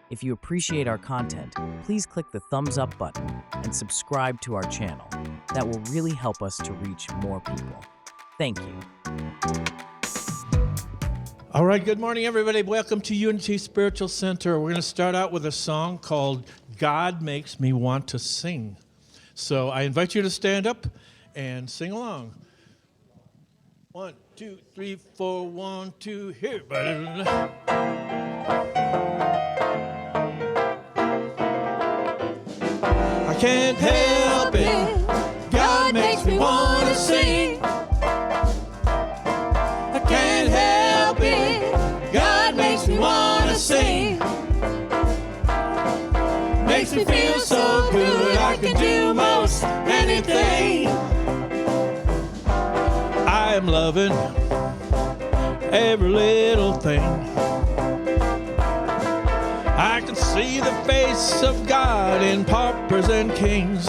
If you appreciate our content, please click the thumbs up button and subscribe to our channel. That will really help us to reach more people. Thank you. All right, good morning, everybody. Welcome to Unity Spiritual Center. We're going to start out with a song called God Makes Me Want to Sing. So I invite you to stand up and sing along. 1, 2, 3, 4, 1, 2, here. I can't help it. God makes me want to sing. I can't help it. God makes me want to sing. Makes me feel so good I can do most anything. I am loving every little thing. I can see the face of God in paupers and kings.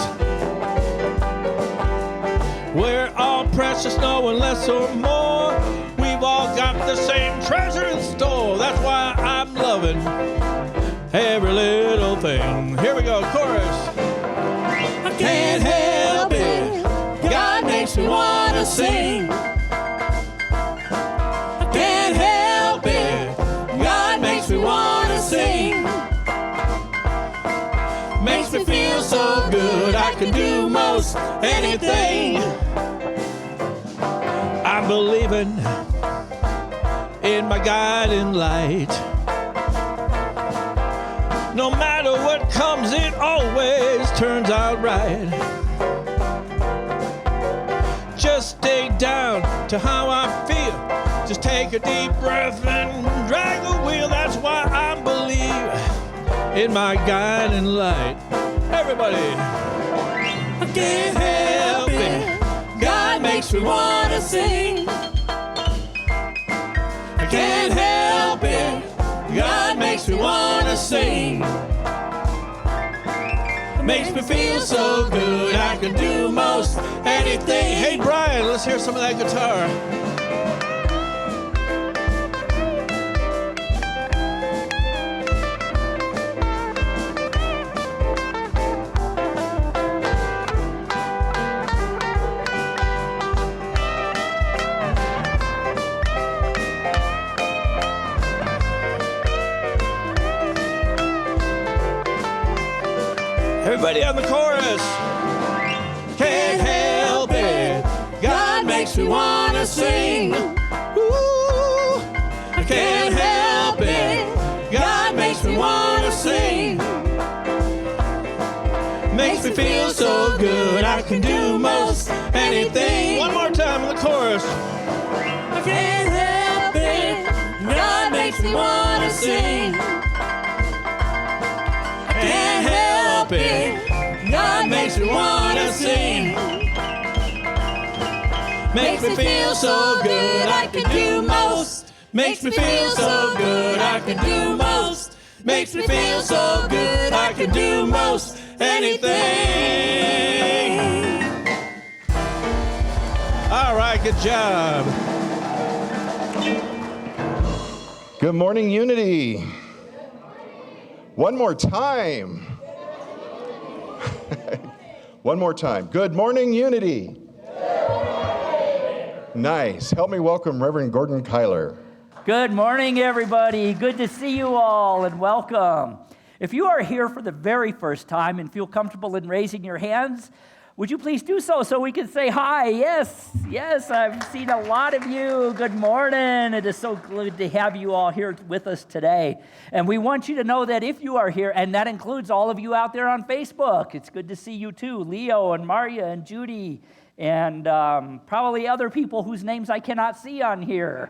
We're all precious, no one less or more. We've all got the same treasure in store. That's why I'm loving every little thing. Here we go, chorus. I can't help it. God makes me want to sing. I can't help it. God makes me want to sing. Makes me feel so good I can do most anything. I'm believing in my guiding light. No matter what comes, it always turns out right. Just stay down to how I feel. Just take a deep breath and drag the wheel. That's why I believe in my guiding light. Everybody. I can't help it. God makes me want to sing. I can't help it. God makes me want to sing. Makes me feel so good I can do most anything. Hey, Brian, let's hear some of that guitar. Everybody on the chorus. Can't help it. God makes me want to sing. Ooh, I can't help it. God makes me want to sing. Makes me feel so good I can do most anything. One more time on the chorus. I can't help it. God makes me want to sing. I can't help it. God makes me want to sing. Makes me feel so good I can do most. Makes me feel so good I can do most. Makes me feel so good I can do most anything. All right, good job. Good morning, Unity. One more time. One more time. Good morning, Unity. Nice. Help me welcome Reverend Gordon Keyler. Good morning, everybody. Good to see you all, and welcome. If you are here for the very first time and feel comfortable in raising your hands, would you please do so we can say hi? Yes, I've seen a lot of you. Good morning. It is so good to have you all here with us today. And we want you to know that if you are here, and that includes all of you out there on Facebook, it's good to see you too, Leo and Maria and Judy, and probably other people whose names I cannot see on here.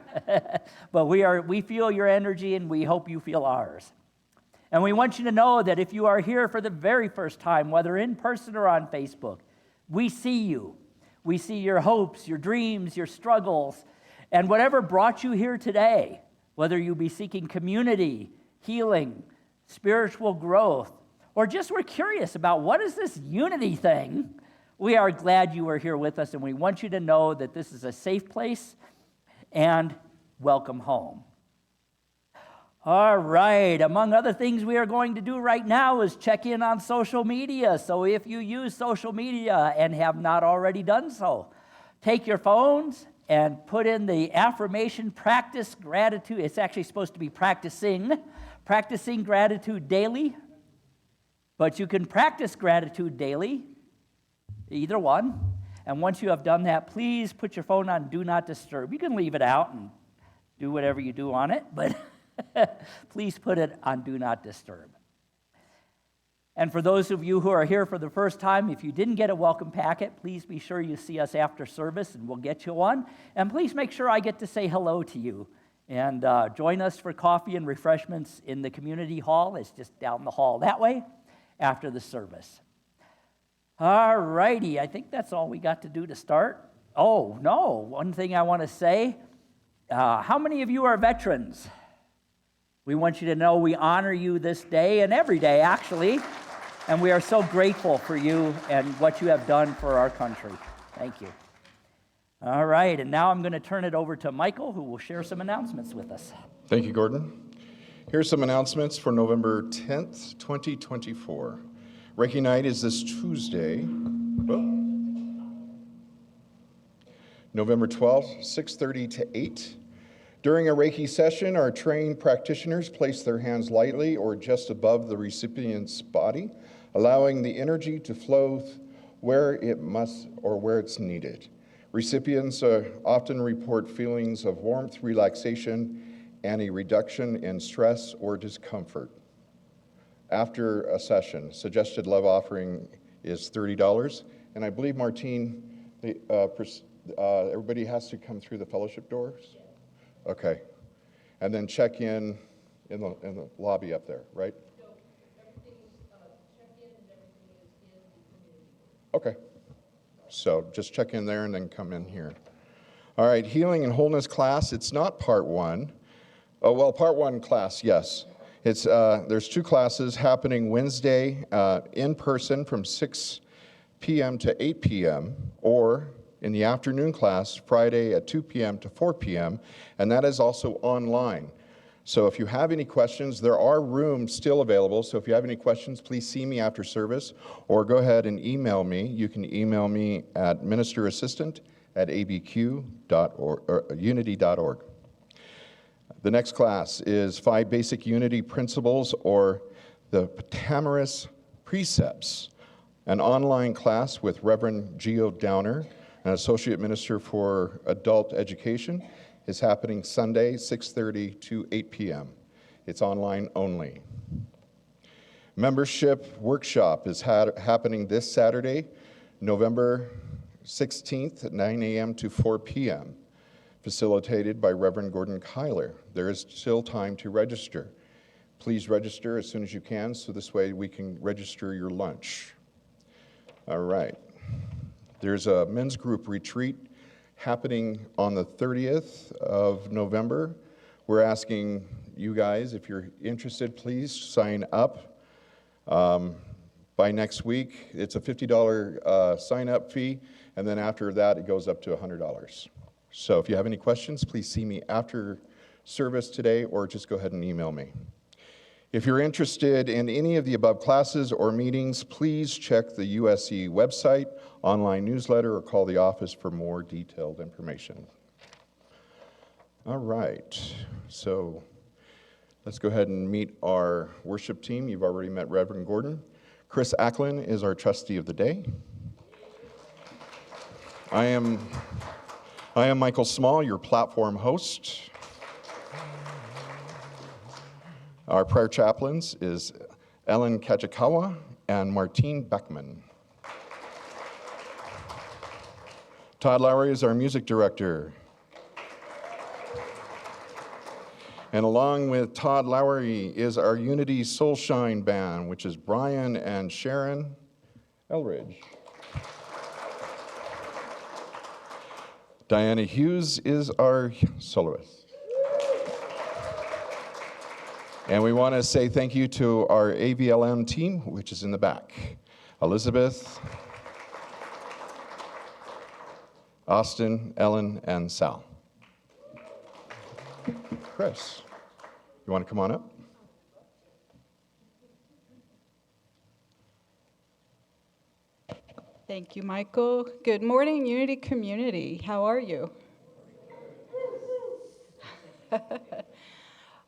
But we feel your energy, and we hope you feel ours. And we want you to know that if you are here for the very first time, whether in person or on Facebook, we see you. We see your hopes, your dreams, your struggles, and whatever brought you here today, whether you be seeking community, healing, spiritual growth, or just were curious about what is this unity thing, we are glad you are here with us, and we want you to know that this is a safe place and welcome home. All right. Among other things we are going to do right now is check in on social media. So if you use social media and have not already done so, take your phones and put in the affirmation practice gratitude. It's actually supposed to be practicing gratitude daily. But you can practice gratitude daily, either one. And once you have done that, please put your phone on Do Not Disturb. You can leave it out and do whatever you do on it, but please put it on Do Not Disturb. And for those of you who are here for the first time, if you didn't get a welcome packet, please be sure you see us after service and we'll get you one. And please make sure I get to say hello to you. And join us for coffee and refreshments in the community hall. It's just down the hall that way after the service. All righty, I think that's all we got to do to start. Oh, no, one thing I want to say. How many of you are veterans? We want you to know we honor you this day and every day, actually, and we are so grateful for you and what you have done for our country. Thank you. All right, and now I'm going to turn it over to Michael, who will share some announcements with us. Thank you, Gordon. Here's some announcements for November 10th, 2024. Reiki Night is this Tuesday, November 12th, 6:30 to 8. During a Reiki session, our trained practitioners place their hands lightly or just above the recipient's body, allowing the energy to flow where it must or where it's needed. Recipients often report feelings of warmth, relaxation, and a reduction in stress or discomfort. After a session, suggested love offering is $30, and I believe, Martine, everybody has to come through the fellowship doors? Okay. And then check in the lobby up there, right? No, everything is check in and everything is in the community. Okay. So just check in there and then come in here. All right, healing and wholeness class, it's not part one. Oh, well, part one class, yes. It's there's two classes happening Wednesday in person from 6 p.m. to 8 p.m. or in the afternoon class Friday at 2 p.m. to 4 p.m. and that is also online. So if you have any questions, there are rooms still available. So if you have any questions, please see me after service or go ahead and email me. You can email me at ministerassistant@abq.unity.org. The next class is 5 Basic Unity Principles, or the Tamarisk Precepts, an online class with Reverend Geo Downer, an Associate Minister for Adult Education, is happening Sunday, 6:30 to 8 p.m. It's online only. Membership Workshop is happening this Saturday, November 16th at 9 a.m. to 4 p.m., facilitated by Reverend Gordon Keyler. There is still time to register. Please register as soon as you can, so this way we can register your lunch. All right. There's a men's group retreat happening on the 30th of November. We're asking you guys, if you're interested, please sign up by next week. It's a $50 sign-up fee, and then after that, it goes up to $100. So if you have any questions, please see me after service today, or just go ahead and email me. If you're interested in any of the above classes or meetings, please check the USC website, online newsletter, or call the office for more detailed information. All right, so let's go ahead and meet our worship team. You've already met Reverend Gordon. Chris Acklin is our trustee of the day. I am Michael Small, your platform host. Our prayer chaplains is Ellen Kajikawa and Martine Beckman. Todd Lowry is our music director. And along with Todd Lowry is our Unity Soulshine Band, which is Brian and Sharon Elridge. Diana Hughes is our soloist. And we want to say thank you to our AVLM team, which is in the back. Elizabeth, Austin, Ellen, and Sal. Chris. You want to come on up? Thank you, Michael. Good morning, Unity community. How are you?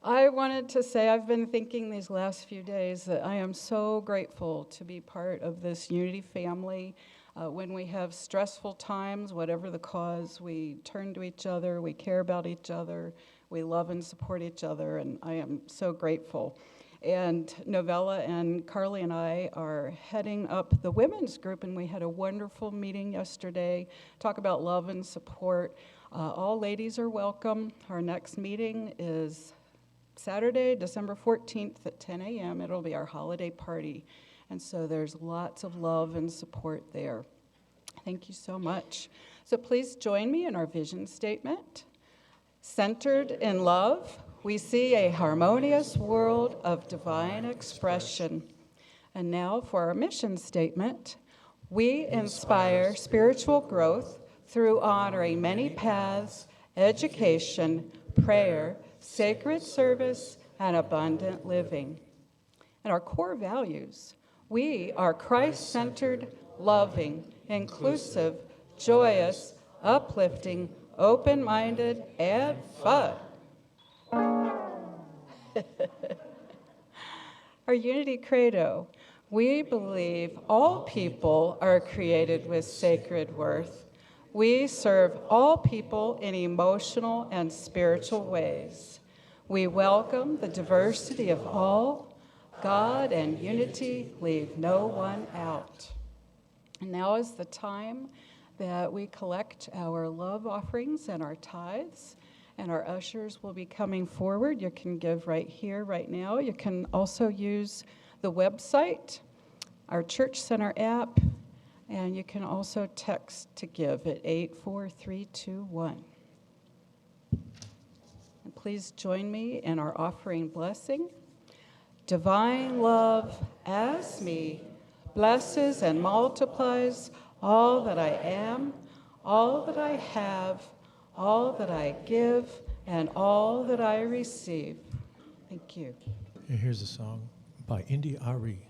I wanted to say I've been thinking these last few days that I am so grateful to be part of this Unity family. When we have stressful times, whatever the cause, we turn to each other, we care about each other, we love and support each other, and I am so grateful. And Novella and Carly and I are heading up the women's group, and we had a wonderful meeting yesterday, talk about love and support. All ladies are welcome. Our next meeting is Saturday, December 14th at 10 a.m. It'll be our holiday party. And so there's lots of love and support there. Thank you so much. So please join me in our vision statement. Centered in love, we see a harmonious world of divine expression. And now for our mission statement. We inspire spiritual growth through honoring many paths, education, prayer, sacred service, and abundant living. And our core values. We are Christ-centered, loving, inclusive, joyous, uplifting, open-minded, and fun. Our Unity Credo. We believe all people are created with sacred worth. We serve all people in emotional and spiritual ways. We welcome the diversity of all. God and unity leave no one out. And now is the time that we collect our love offerings and our tithes, and our ushers will be coming forward. You can give right here, right now. You can also use the website, our Church Center app, and you can also text to give at 84321. And please join me in our offering blessing. Divine love as me blesses and multiplies all that I am, all that I have, all that I give, and all that I receive. Thank you. And here's a song by Indy Ari.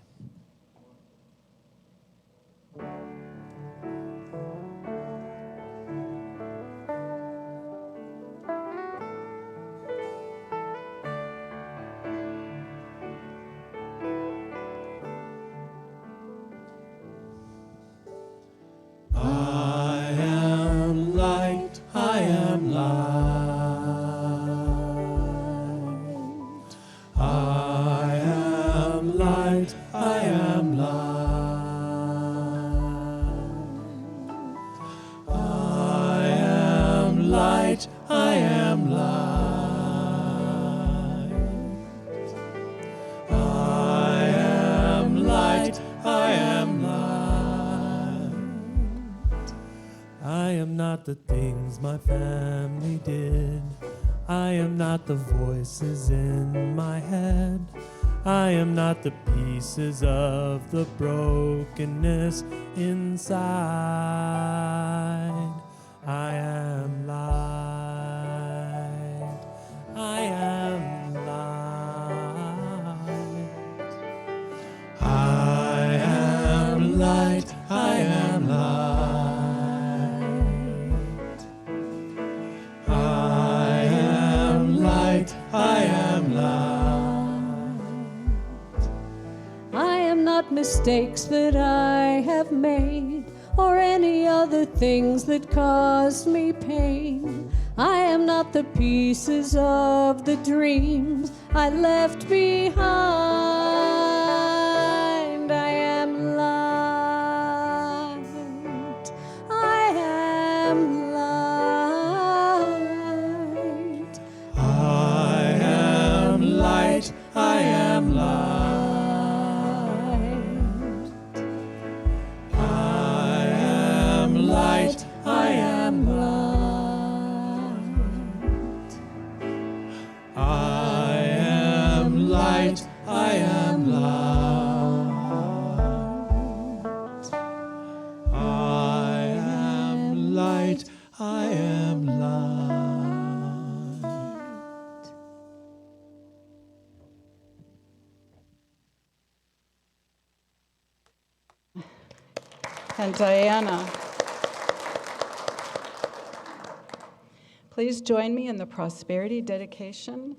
The things my family did. I am not the voices in my head. I am not the pieces of the brokenness inside. I am light. I am light. I am light. I am light. I am light. I am not mistakes that I have made, or any other things that caused me pain. I am not the pieces of the dreams I left behind. I am light. I am light. I am light. I am light. I am light. I am light. I am and Diana. Please join me in the prosperity dedication.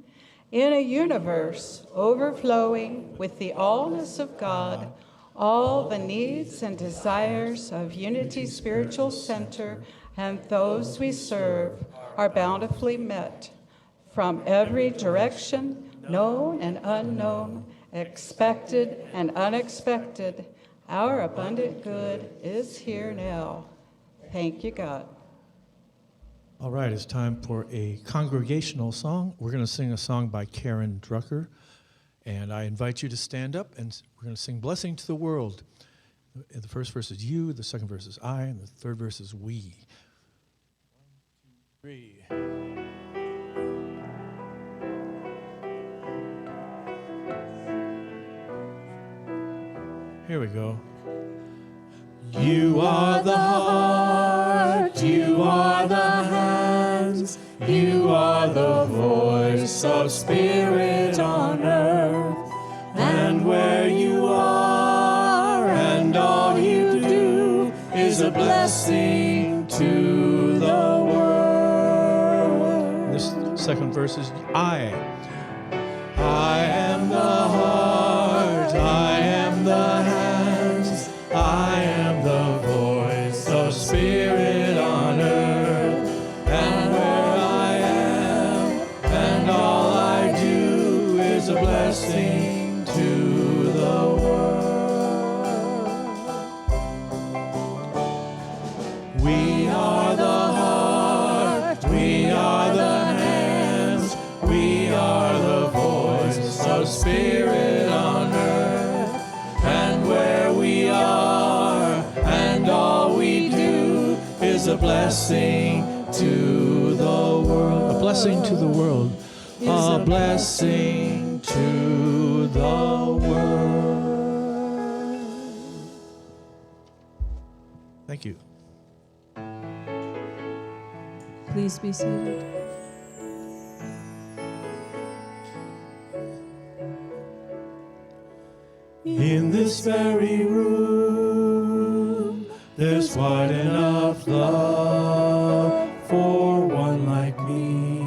In a universe overflowing with the allness of God, all the needs and desires of Unity Spiritual Center and those we serve are bountifully met. From every direction, known and unknown, expected and unexpected, our abundant good is here now. Thank you, God. All right, it's time for a congregational song. We're going to sing a song by Karen Drucker, and I invite you to stand up, and we're going to sing Blessing to the World. The first verse is you, the second verse is I, and the third verse is we. 1, 2, 3. Here we go. You are the heart, you are the hands, you are the voice of spirit on earth. And where you are and all you do is a blessing to the world. This second verse is I am the heart, I am the hands, I am the voice of spirit on earth. And where I am and all I do is a blessing to the world. We are the heart, we are the hands, we are the voice of spirit on earth. And where we are and all we do is a blessing to the world. A blessing to the world. A blessing to the world. Thank you. Please be seated. In this very room, there's quite enough love for one like me.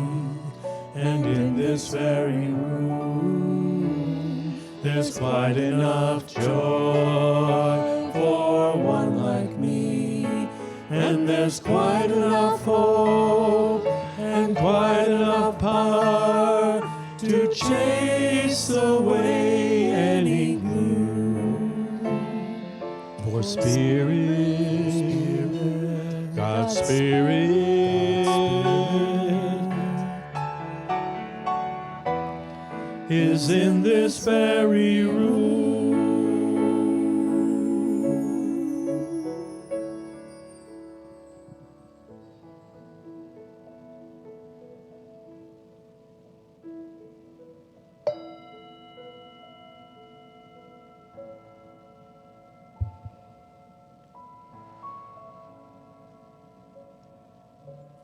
And in this very room, there's quite enough joy for one like me. And there's quite enough hope and quite enough power to chase away any gloom. For Spirit, God's Spirit, is in this very room.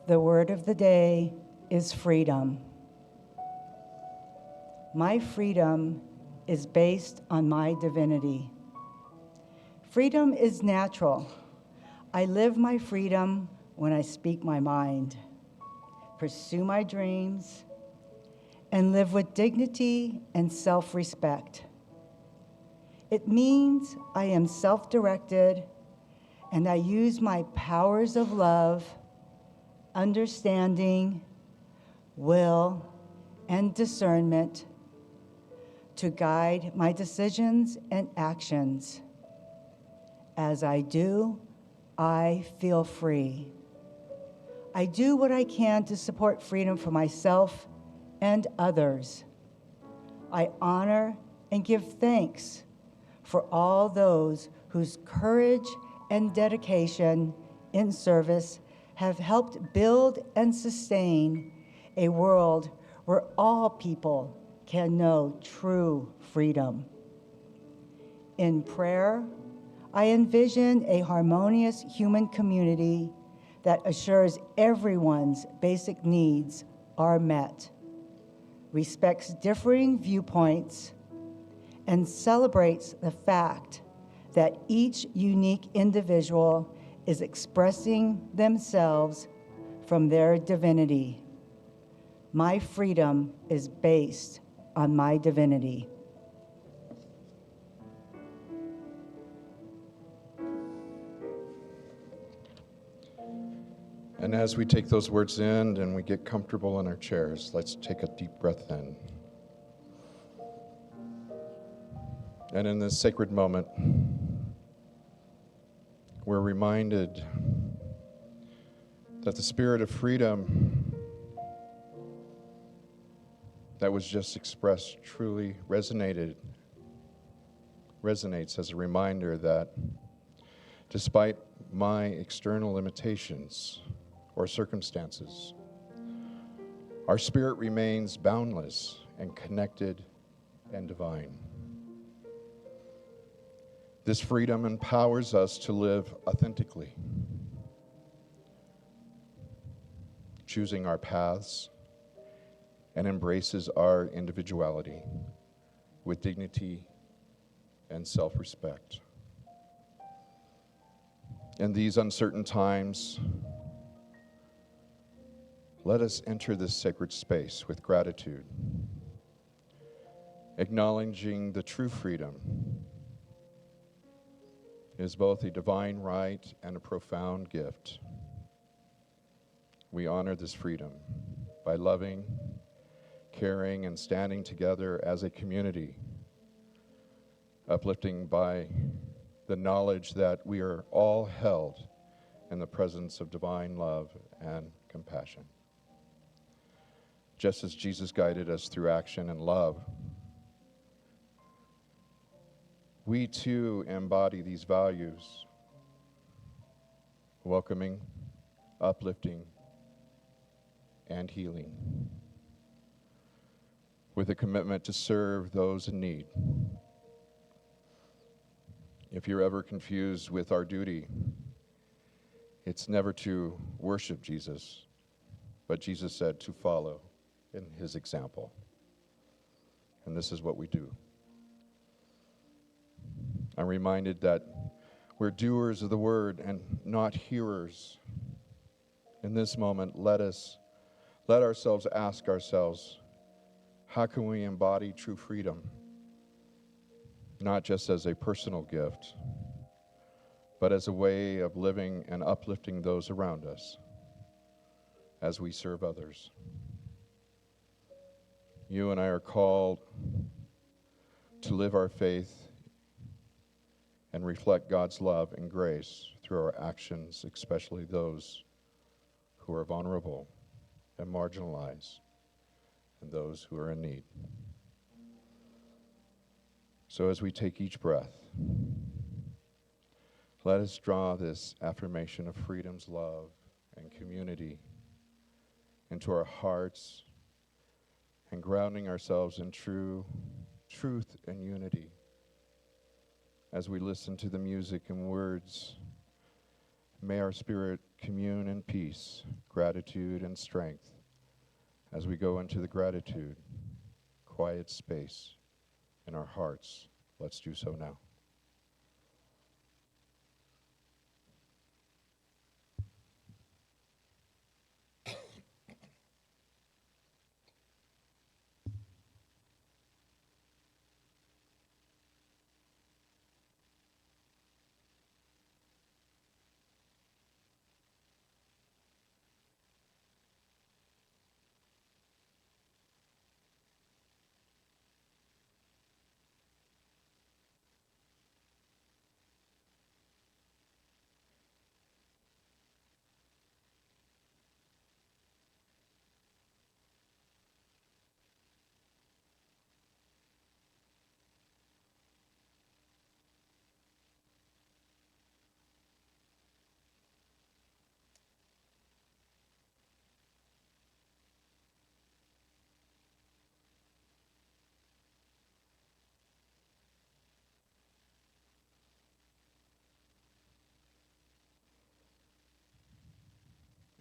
The word of the day is freedom. My freedom is based on my divinity. Freedom is natural. I live my freedom when I speak my mind, pursue my dreams, and live with dignity and self-respect. It means I am self-directed and I use my powers of love, understanding, will, and discernment to guide my decisions and actions. As I do, I feel free. I do what I can to support freedom for myself and others. I honor and give thanks for all those whose courage and dedication in service have helped build and sustain a world where all people can know true freedom. In prayer, I envision a harmonious human community that assures everyone's basic needs are met, respects differing viewpoints, and celebrates the fact that each unique individual is expressing themselves from their divinity. My freedom is based on my divinity. And as we take those words in and we get comfortable in our chairs, let's take a deep breath in. And in this sacred moment, we're reminded that the spirit of freedom that was just expressed truly resonates as a reminder that despite my external limitations or circumstances, our spirit remains boundless and connected and divine. This freedom empowers us to live authentically, choosing our paths, and embraces our individuality with dignity and self-respect. In these uncertain times, let us enter this sacred space with gratitude, acknowledging the true freedom is both a divine right and a profound gift. We honor this freedom by loving, caring, and standing together as a community, uplifting by the knowledge that we are all held in the presence of divine love and compassion. Just as Jesus guided us through action and love, we too embody these values, welcoming, uplifting, and healing, with a commitment to serve those in need. If you're ever confused with our duty, it's never to worship Jesus, but Jesus said to follow in his example. And this is what we do. I'm reminded that we're doers of the word and not hearers. In this moment, let ourselves ask ourselves, how can we embody true freedom? Not just as a personal gift, but as a way of living and uplifting those around us as we serve others. You and I are called to live our faith and reflect God's love and grace through our actions, especially those who are vulnerable and marginalized and those who are in need. So as we take each breath, let us draw this affirmation of freedom's love and community into our hearts and grounding ourselves in truth and unity. As we listen to the music and words, may our spirit commune in peace, gratitude, and strength as we go into the gratitude, quiet space in our hearts. Let's do so now.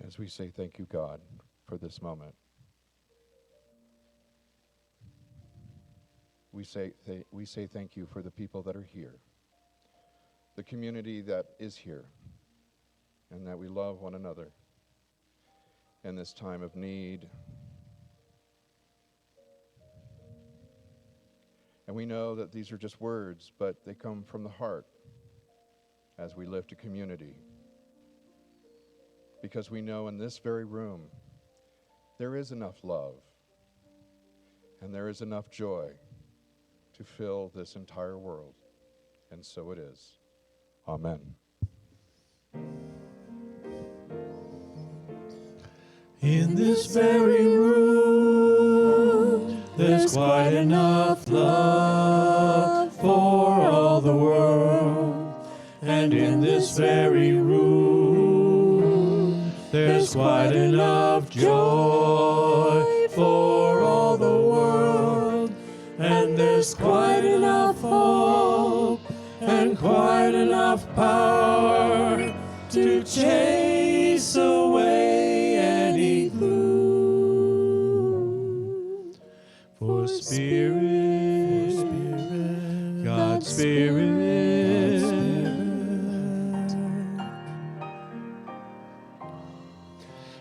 As we say thank you, God, for this moment, we say thank you for the people that are here, the community that is here, and that we love one another in this time of need. And we know that these are just words, but they come from the heart as we lift a community. Because we know in this very room, there is enough love and there is enough joy to fill this entire world. And so it is. Amen. In this very room, there's quite enough love for all the world. And in this very room, there's quite enough joy for all the world. And there's quite enough hope and quite enough power to chase away any gloom. For Spirit, God's Spirit,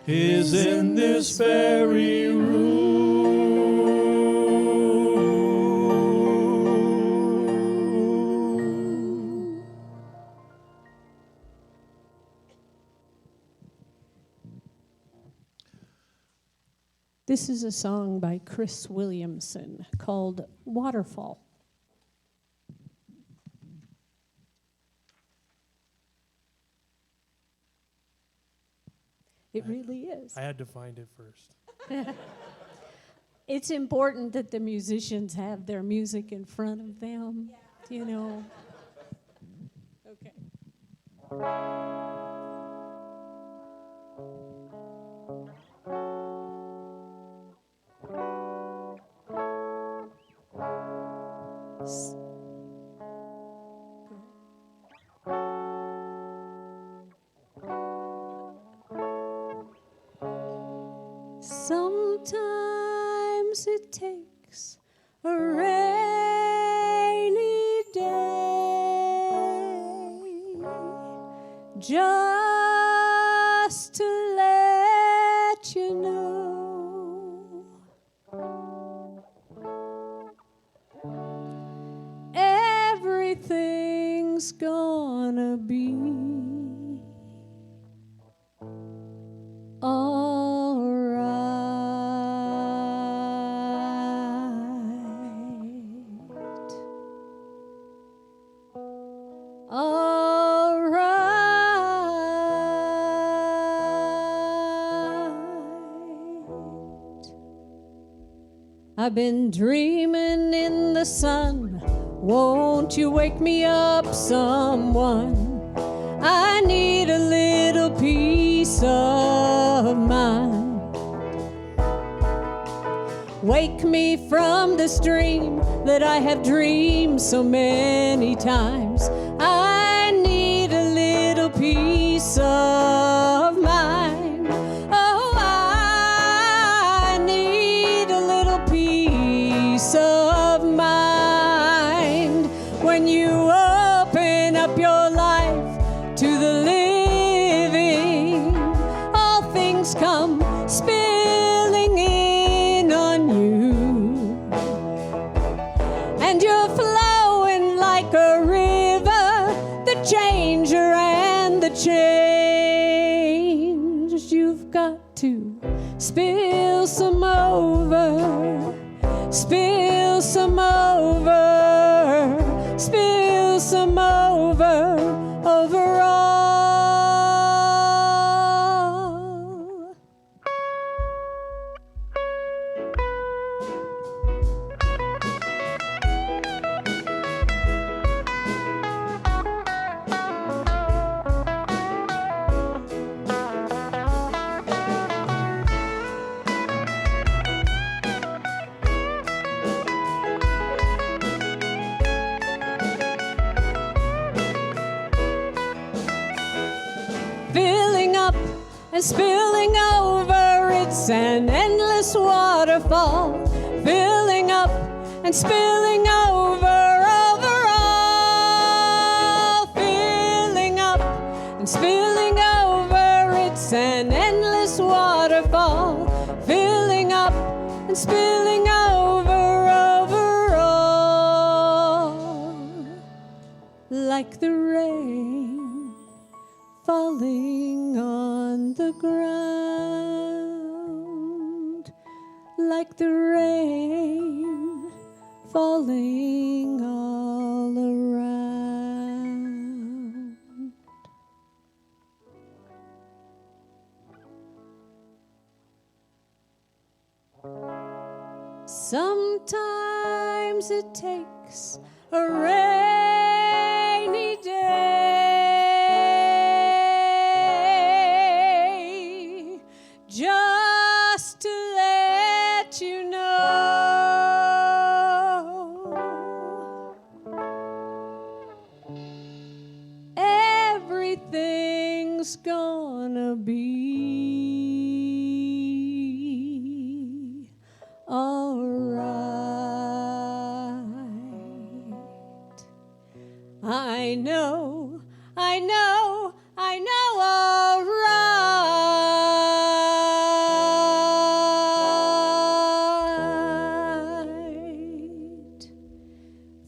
is in this very room. This is a song by Chris Williamson called Waterfall. It really is. I had to find it first. It's important that the musicians have their music in front of them, you know. Okay. Sometimes it takes a rainy day just to let you know everything's gonna be all right. All right. I've been dreaming in the sun. Won't you wake me up, someone? I need a little peace of mind. Wake me from this dream that I have dreamed so many times. I need a little peace of mind. Oh, I need a little peace of mind. When you open up your life to the living, all things come spilling in on you, and you're flowing like a river, the changer and the change. You've got to spill some over, spill some over, spill some over, over all. Filling up and spilling over, it's an endless waterfall. Filling up and spilling over, over all. Filling and spilling over all, like the rain falling on the ground, like the rain falling all around. Sometimes it takes a rainy day just to let you know everything's gonna be all right. I know all right.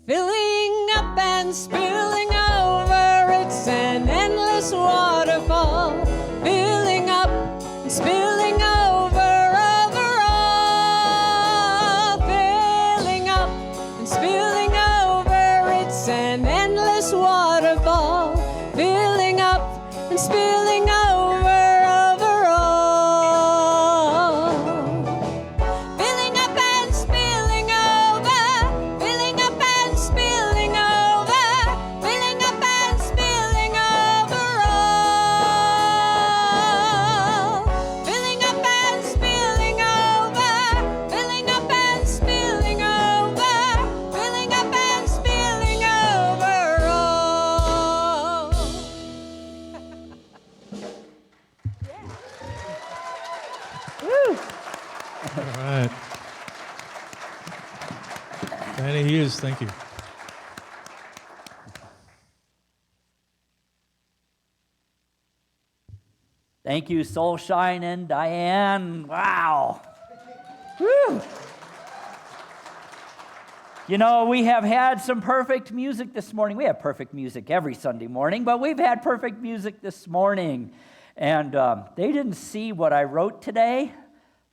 Filling up and spilling over, it's an endless waterfall. Filling up and spilling over all. Filling up and spilling over, it's an endless waterfall. Filling up and spilling over all. Filling up and spilling over, filling up and spilling over, filling up and spilling over all. Filling up and spilling over, filling up and spilling over, filling up and spilling over all. All right. Diana Hughes, thank you. Thank you, Soulshine and Diane. Wow. Whew. You know, we have had some perfect music this morning. We have perfect music every Sunday morning, but we've had perfect music this morning. And they didn't see what I wrote today,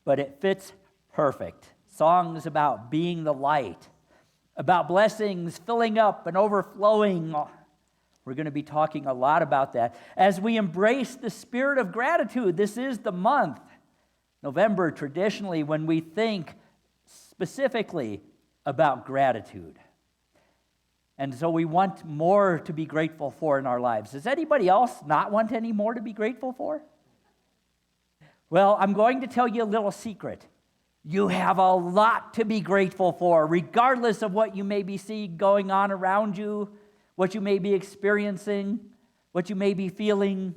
but it fits perfect. Songs about being the light, about blessings filling up and overflowing. We're going to be talking a lot about that as we embrace the spirit of gratitude. This is the month, November, traditionally, when we think specifically about gratitude. And so we want more to be grateful for in our lives. Does anybody else not want any more to be grateful for? Well, I'm going to tell you a little secret. You have a lot to be grateful for, regardless of what you may be seeing going on around you, what you may be experiencing, what you may be feeling.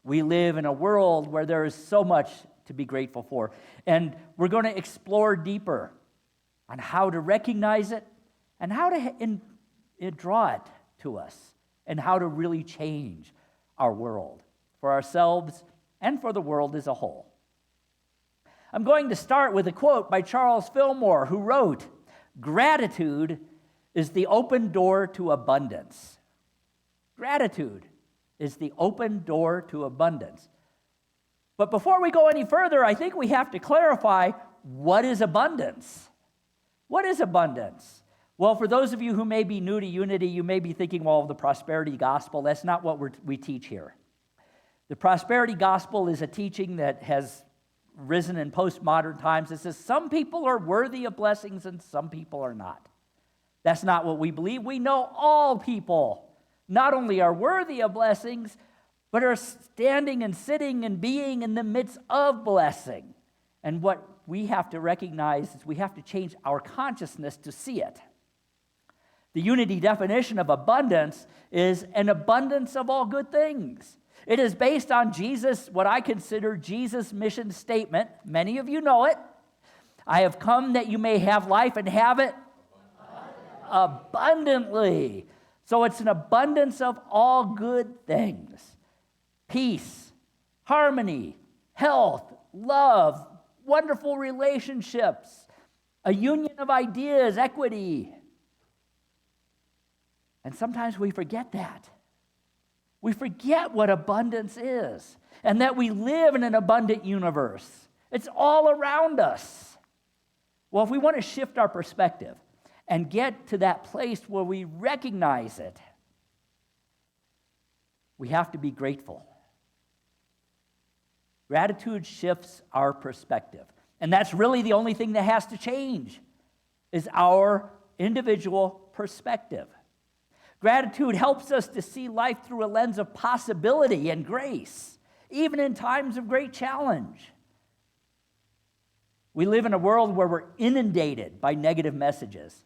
We live in a world where there is so much to be grateful for. And we're going to explore deeper on how to recognize it and how to draw it to us and how to really change our world for ourselves and for the world as a whole. I'm going to start with a quote by Charles Fillmore, who wrote, "Gratitude is the open door to abundance." Gratitude is the open door to abundance. But before we go any further, I think we have to clarify, what is abundance? What is abundance? Well, for those of you who may be new to Unity, you may be thinking, well, the prosperity gospel, that's not what we teach here. The prosperity gospel is a teaching that has risen in postmodern times. It says some people are worthy of blessings and some people are not. That's not what we believe. We know all people not only are worthy of blessings, but are standing and sitting and being in the midst of blessing. And what we have to recognize is we have to change our consciousness to see it. The Unity definition of abundance is an abundance of all good things. It is based on Jesus, what I consider Jesus' mission statement. Many of you know it. I have come that you may have life and have it abundantly. So it's an abundance of all good things. Peace, harmony, health, love, wonderful relationships, a union of ideas, equity. And sometimes we forget that. We forget what abundance is and that we live in an abundant universe. It's all around us. Well, if we want to shift our perspective and get to that place where we recognize it, we have to be grateful. Gratitude shifts our perspective. And that's really the only thing that has to change, is our individual perspective. Gratitude helps us to see life through a lens of possibility and grace, even in times of great challenge. We live in a world where we're inundated by negative messages.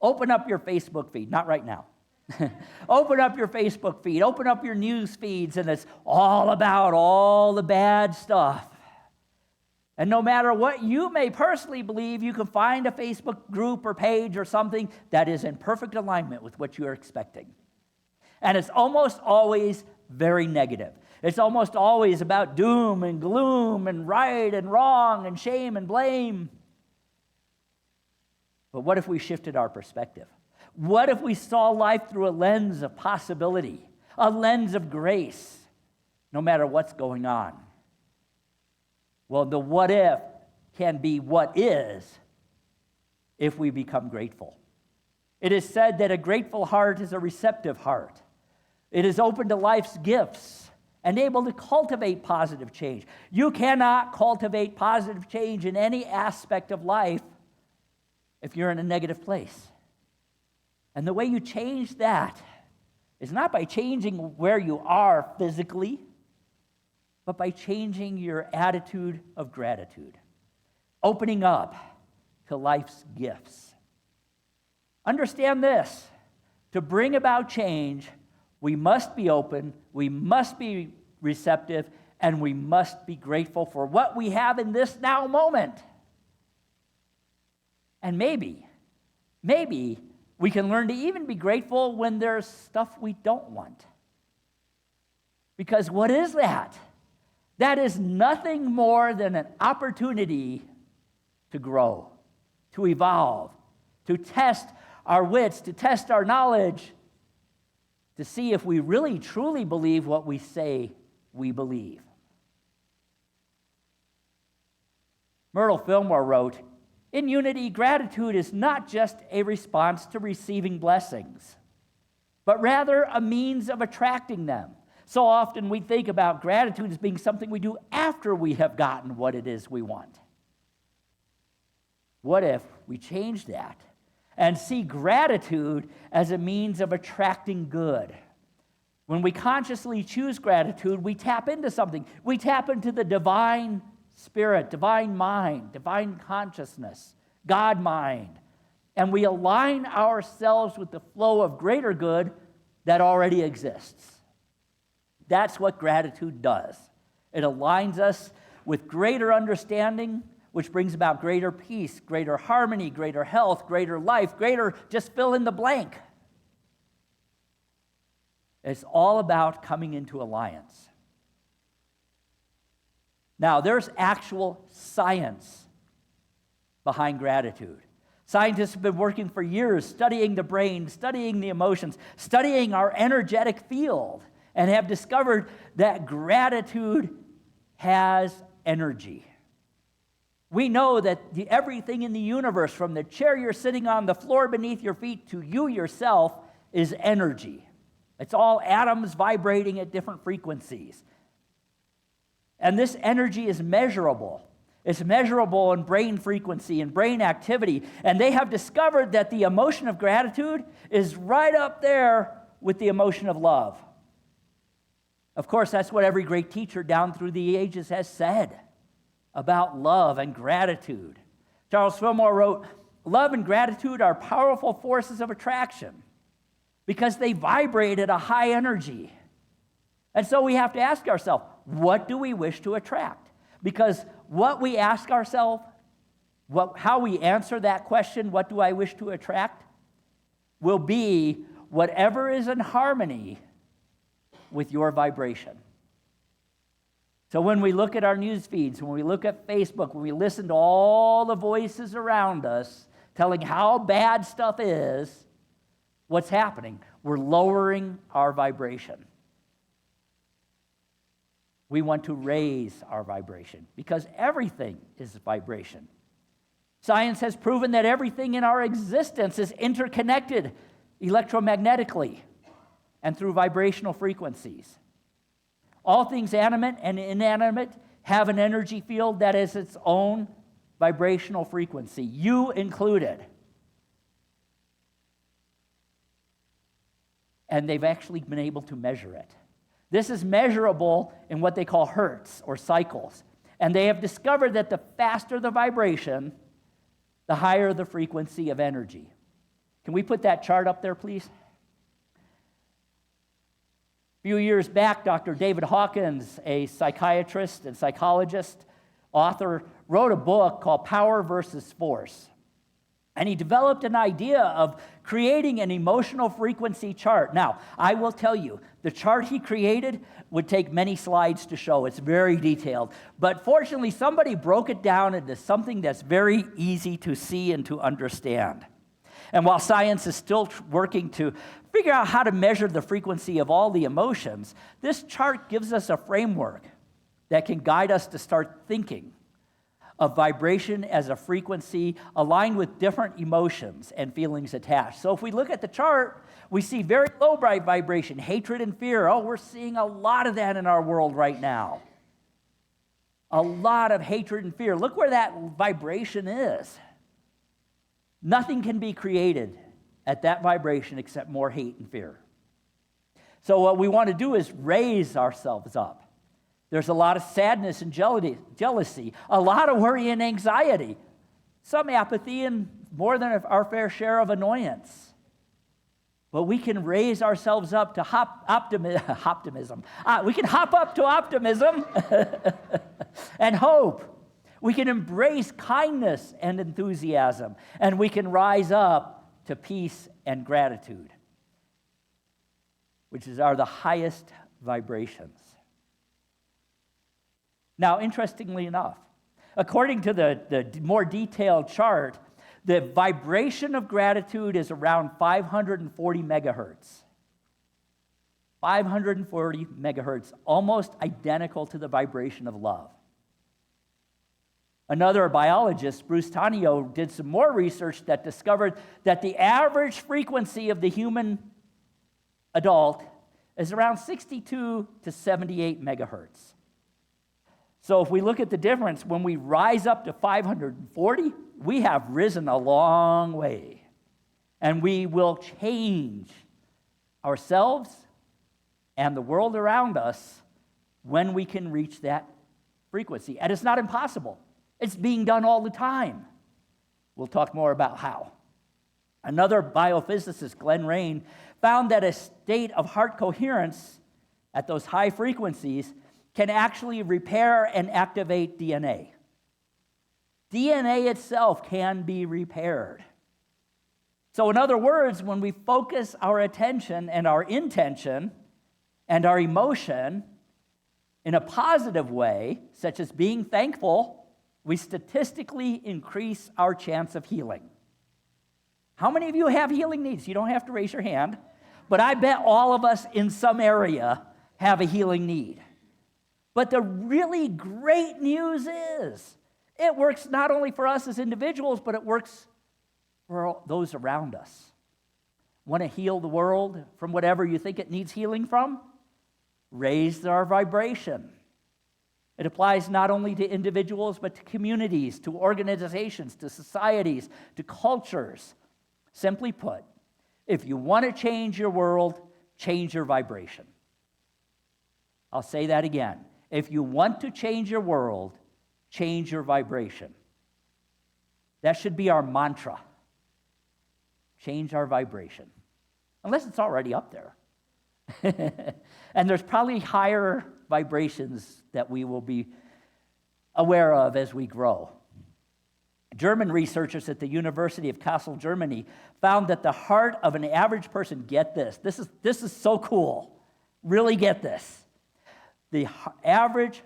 Open up your Facebook feed, not right now. Open up your Facebook feed, open up your news feeds, and it's all about all the bad stuff. And no matter what you may personally believe, you can find a Facebook group or page or something that is in perfect alignment with what you're expecting. And it's almost always very negative. It's almost always about doom and gloom and right and wrong and shame and blame. But what if we shifted our perspective? What if we saw life through a lens of possibility, a lens of grace, no matter what's going on? Well, the what if can be what is if we become grateful. It is said that a grateful heart is a receptive heart. It is open to life's gifts and able to cultivate positive change. You cannot cultivate positive change in any aspect of life if you're in a negative place. And the way you change that is not by changing where you are physically, but by changing your attitude of gratitude, opening up to life's gifts. Understand this: to bring about change, we must be open, we must be receptive, and we must be grateful for what we have in this now moment. And maybe we can learn to even be grateful when there's stuff we don't want. Because what is that? That is nothing more than an opportunity to grow, to evolve, to test our wits, to test our knowledge, to see if we really truly believe what we say we believe. Myrtle Fillmore wrote, "In unity, gratitude is not just a response to receiving blessings, but rather a means of attracting them. So often we think about gratitude as being something we do after we have gotten what it is we want. What if we change that and see gratitude as a means of attracting good? When we consciously choose gratitude, we tap into something. We tap into the divine spirit, divine mind, divine consciousness, God mind, and we align ourselves with the flow of greater good that already exists. That's what gratitude does. It aligns us with greater understanding, which brings about greater peace, greater harmony, greater health, greater life, greater, just fill in the blank. It's all about coming into alliance. Now, there's actual science behind gratitude. Scientists have been working for years studying the brain, studying the emotions, studying our energetic field, and have discovered that gratitude has energy. We know that everything in the universe, from the chair you're sitting on, the floor beneath your feet, to you yourself, is energy. It's all atoms vibrating at different frequencies. And this energy is measurable. It's measurable in brain frequency and brain activity. And they have discovered that the emotion of gratitude is right up there with the emotion of love. Of course, that's what every great teacher down through the ages has said about love and gratitude. Charles Fillmore wrote, "Love and gratitude are powerful forces of attraction because they vibrate at a high energy." And so we have to ask ourselves, what do we wish to attract? Because what we ask ourselves, how we answer that question, what do I wish to attract, will be whatever is in harmony with your vibration. So when we look at our news feeds, when we look at Facebook, when we listen to all the voices around us telling how bad stuff is, what's happening? We're lowering our vibration. We want to raise our vibration because everything is vibration. Science has proven that everything in our existence is interconnected electromagnetically and through vibrational frequencies. All things animate and inanimate have an energy field that is its own vibrational frequency, you included. And they've actually been able to measure it. This is measurable in what they call hertz or cycles. And they have discovered that the faster the vibration, the higher the frequency of energy. Can we put that chart up there, please? A few years back, Dr. David Hawkins, a psychiatrist and psychologist, author, wrote a book called Power versus Force. And he developed an idea of creating an emotional frequency chart. Now, I will tell you, the chart he created would take many slides to show. It's very detailed. But fortunately, somebody broke it down into something that's very easy to see and to understand. And while science is still working to figure out how to measure the frequency of all the emotions, this chart gives us a framework that can guide us to start thinking of vibration as a frequency aligned with different emotions and feelings attached. So if we look at the chart, we see very low vibration, hatred and fear. Oh, we're seeing a lot of that in our world right now. A lot of hatred and fear. Look where that vibration is. Nothing can be created at that vibration except more hate and fear. So what we want to do is raise ourselves up. There's a lot of sadness and jealousy, a lot of worry and anxiety, some apathy, and more than our fair share of annoyance. But we can raise ourselves up to optimism. We can hop up to optimism and hope. We can embrace kindness and enthusiasm, and we can rise up to peace and gratitude, which are the highest vibrations. Now, interestingly enough, according to the more detailed chart, the vibration of gratitude is around 540 megahertz. 540 megahertz, almost identical to the vibration of love. Another biologist, Bruce Tanio, did some more research that discovered that the average frequency of the human adult is around 62 to 78 megahertz. So if we look at the difference, when we rise up to 540, we have risen a long way. And we will change ourselves and the world around us when we can reach that frequency. And it's not impossible. It's being done all the time. We'll talk more about how. Another biophysicist, Glenn Rain, found that a state of heart coherence at those high frequencies can actually repair and activate DNA. DNA itself can be repaired. So in other words, when we focus our attention and our intention and our emotion in a positive way, such as being thankful, we statistically increase our chance of healing. How many of you have healing needs? You don't have to raise your hand, but I bet all of us in some area have a healing need. But the really great news is it works not only for us as individuals, but it works for those around us. Want to heal the world from whatever you think it needs healing from? Raise our vibration. It applies not only to individuals, but to communities, to organizations, to societies, to cultures. Simply put, if you want to change your world, change your vibration. I'll say that again. If you want to change your world, change your vibration. That should be our mantra. Change our vibration. Unless it's already up there. And there's probably higher vibrations that we will be aware of as we grow. German researchers at the University of Kassel, Germany, found that the heart of an average person, get this, this is so cool, really get this. The average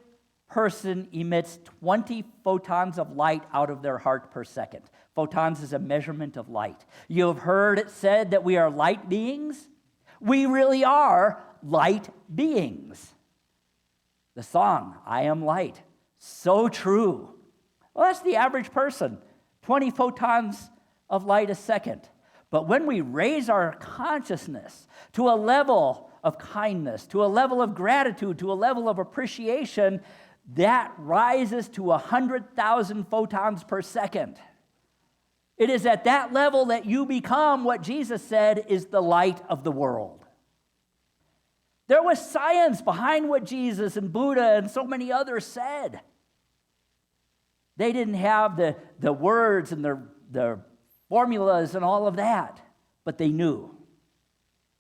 person emits 20 photons of light out of their heart per second. Photons is a measurement of light. You have heard it said that we are light beings. We really are light beings. The song, I Am Light, so true. Well, that's the average person, 20 photons of light a second. But when we raise our consciousness to a level of kindness, to a level of gratitude, to a level of appreciation, that rises to 100,000 photons per second. It is at that level that you become what Jesus said is the light of the world. There was science behind what Jesus and Buddha and so many others said. They didn't have the words and the formulas and all of that, but they knew.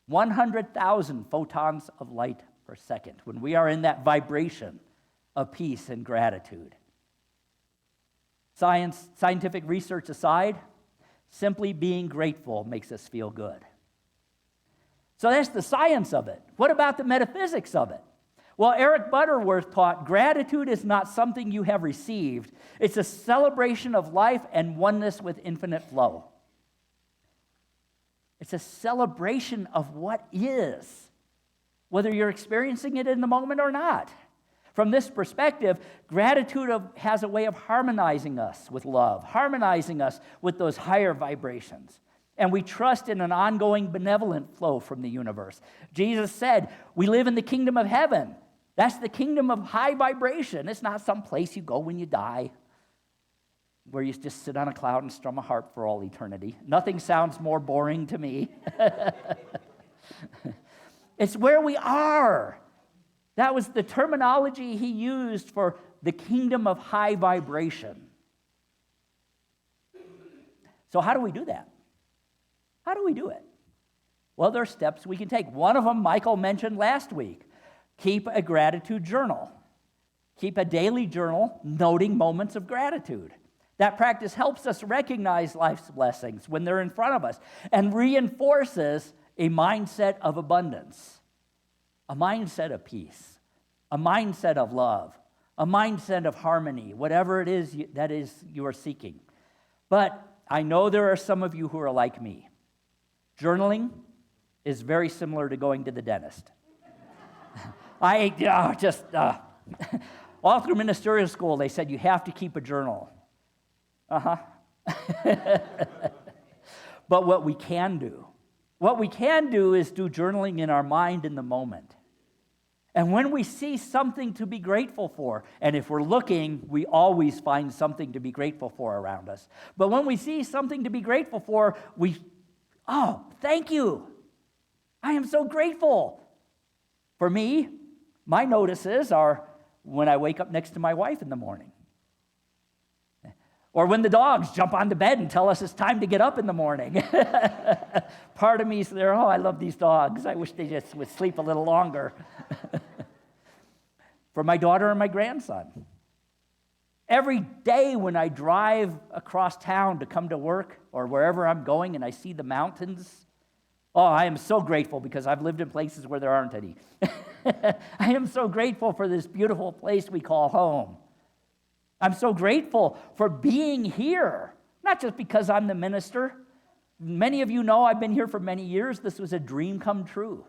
100,000 photons of light per second when we are in that vibration of peace and gratitude. Scientific research aside, simply being grateful makes us feel good. So that's the science of it. What about the metaphysics of it? Well, Eric Butterworth taught gratitude is not something you have received. It's a celebration of life and oneness with infinite flow. It's a celebration of what is, whether you're experiencing it in the moment or not. From this perspective, gratitude has a way of harmonizing us with love, harmonizing us with those higher vibrations. And we trust in an ongoing benevolent flow from the universe. Jesus said, we live in the kingdom of heaven. That's the kingdom of high vibration. It's not some place you go when you die, where you just sit on a cloud and strum a harp for all eternity. Nothing sounds more boring to me. It's where we are. That was the terminology he used for the kingdom of high vibration. So how do we do that? How do we do it? Well, there are steps we can take. One of them Michael mentioned last week. Keep a gratitude journal. Keep a daily journal noting moments of gratitude. That practice helps us recognize life's blessings when they're in front of us and reinforces a mindset of abundance, a mindset of peace, a mindset of love, a mindset of harmony, whatever it is that is you are seeking. But I know there are some of you who are like me. Journaling is very similar to going to the dentist. All through ministerial school, they said you have to keep a journal. But what we can do is do journaling in our mind in the moment. And when we see something to be grateful for, and if we're looking, we always find something to be grateful for around us. But when we see something to be grateful for, thank you. I am so grateful. For me, my notices are when I wake up next to my wife in the morning. Or when the dogs jump on the bed and tell us it's time to get up in the morning. Part of me is there, I love these dogs. I wish they just would sleep a little longer. For my daughter and my grandson. Every day when I drive across town to come to work or wherever I'm going and I see the mountains, I am so grateful because I've lived in places where there aren't any. I am so grateful for this beautiful place we call home. I'm so grateful for being here, not just because I'm the minister. Many of you know I've been here for many years. This was a dream come true.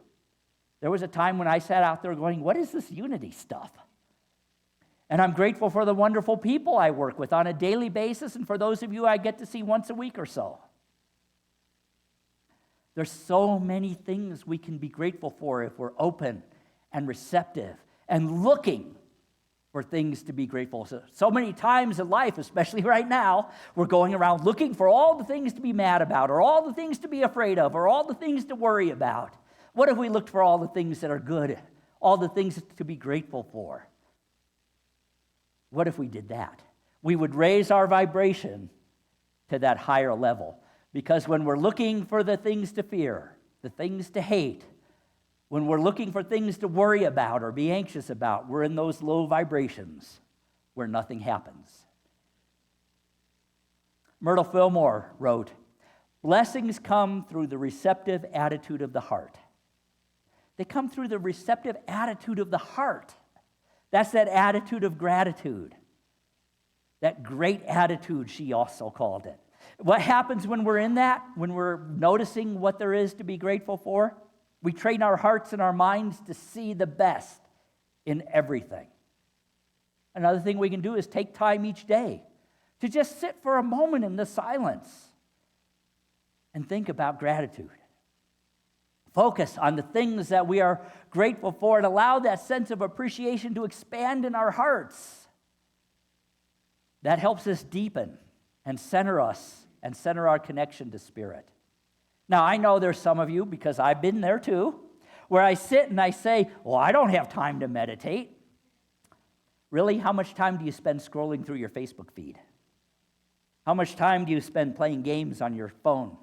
There was a time when I sat out there going, what is this unity stuff? And I'm grateful for the wonderful people I work with on a daily basis and for those of you I get to see once a week or so. There's so many things we can be grateful for if we're open and receptive and looking for things to be grateful for. So many times in life, especially right now, we're going around looking for all the things to be mad about or all the things to be afraid of or all the things to worry about. What if we looked for all the things that are good, all the things to be grateful for? What if we did that? We would raise our vibration to that higher level. Because when we're looking for the things to fear, the things to hate, when we're looking for things to worry about or be anxious about, we're in those low vibrations where nothing happens. Myrtle Fillmore wrote, blessings come through the receptive attitude of the heart. They come through the receptive attitude of the heart. That's that attitude of gratitude. That great attitude, she also called it. What happens when we're in that? When we're noticing what there is to be grateful for? We train our hearts and our minds to see the best in everything. Another thing we can do is take time each day to just sit for a moment in the silence and think about gratitude. Focus on the things that we are grateful for and allow that sense of appreciation to expand in our hearts. That helps us deepen and center us and center our connection to Spirit. Now, I know there's some of you, because I've been there too, where I sit and I say, well, I don't have time to meditate. Really, how much time do you spend scrolling through your Facebook feed? How much time do you spend playing games on your phone?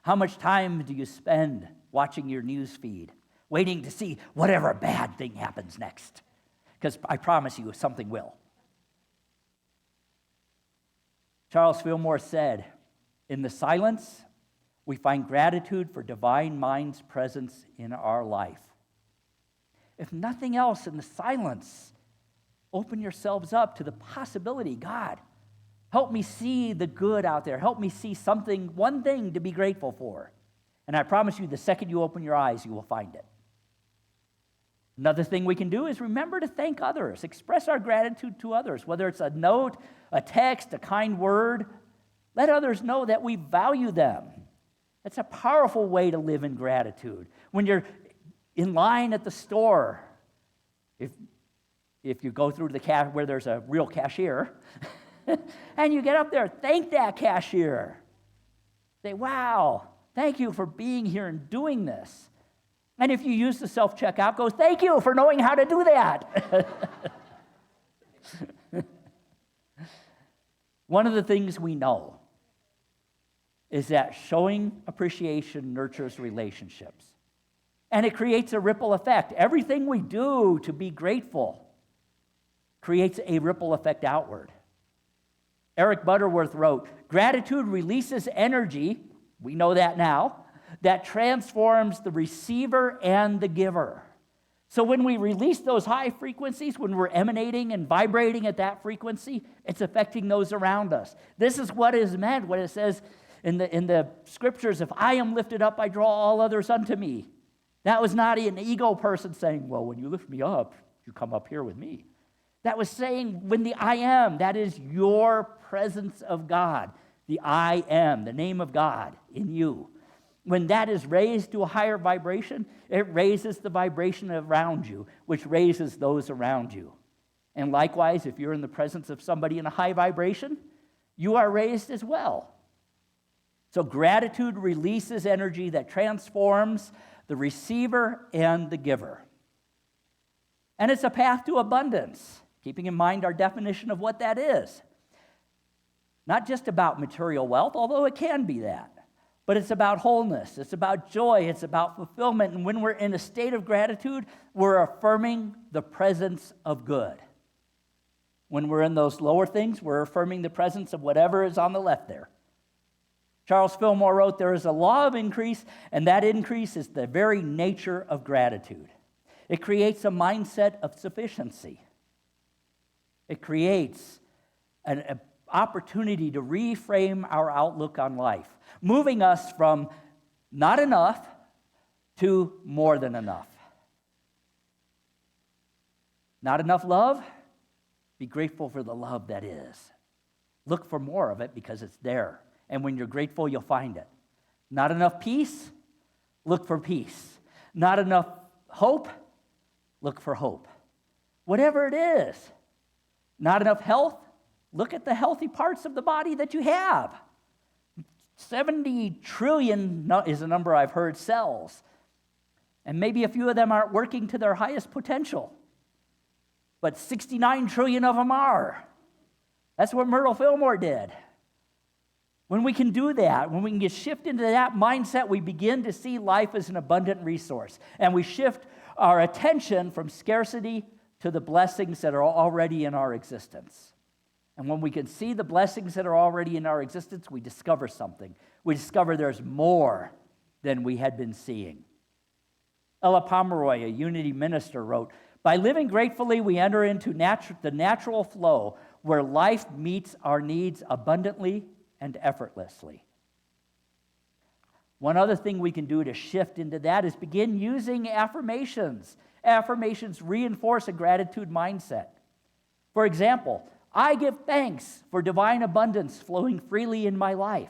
How much time do you spend watching your news feed, waiting to see whatever bad thing happens next? Because I promise you, something will. Charles Fillmore said, in the silence, we find gratitude for divine mind's presence in our life. If nothing else, in the silence, open yourselves up to the possibility, God, help me see the good out there. Help me see something, one thing to be grateful for. And I promise you, the second you open your eyes, you will find it. Another thing we can do is remember to thank others. Express our gratitude to others, whether it's a note, a text, a kind word. Let others know that we value them. It's a powerful way to live in gratitude. When you're in line at the store, if you go through the where there's a real cashier, and you get up there, thank that cashier. Say, wow, thank you for being here and doing this. And if you use the self-checkout, go, thank you for knowing how to do that. One of the things we know is that showing appreciation nurtures relationships. And it creates a ripple effect. Everything we do to be grateful creates a ripple effect outward. Eric Butterworth wrote, gratitude releases energy, we know that now, that transforms the receiver and the giver. So when we release those high frequencies, when we're emanating and vibrating at that frequency, it's affecting those around us. This is what is meant when it says in the scriptures, if I am lifted up, I draw all others unto me. That was not an ego person saying, well, when you lift me up, you come up here with me. That was saying when the I am, that is your presence of God, the I am, the name of God in you. When that is raised to a higher vibration, it raises the vibration around you, which raises those around you. And likewise, if you're in the presence of somebody in a high vibration, you are raised as well. So gratitude releases energy that transforms the receiver and the giver. And it's a path to abundance, keeping in mind our definition of what that is. Not just about material wealth, although it can be that. But it's about wholeness, it's about joy, it's about fulfillment. And when we're in a state of gratitude, we're affirming the presence of good. When we're in those lower things, we're affirming the presence of whatever is on the left there. Charles Fillmore wrote, there is a law of increase, and that increase is the very nature of gratitude. It creates a mindset of sufficiency. It creates an opportunity to reframe our outlook on life, moving us from not enough to more than enough. Not enough love? Be grateful for the love that is. Look for more of it because it's there. And when you're grateful, you'll find it. Not enough peace? Look for peace. Not enough hope? Look for hope. Whatever it is. Not enough health? Look at the healthy parts of the body that you have. 70 trillion is a number I've heard cells. And maybe a few of them aren't working to their highest potential. But 69 trillion of them are. That's what Myrtle Fillmore did. When we can do that, when we can get shift into that mindset, we begin to see life as an abundant resource. And we shift our attention from scarcity to the blessings that are already in our existence. And when we can see the blessings that are already in our existence, we discover something. We discover there's more than we had been seeing. Ella Pomeroy, a Unity minister, wrote, By living gratefully, we enter into the natural flow where life meets our needs abundantly and effortlessly. One other thing we can do to shift into that is begin using affirmations. Affirmations reinforce a gratitude mindset. For example, I give thanks for divine abundance flowing freely in my life.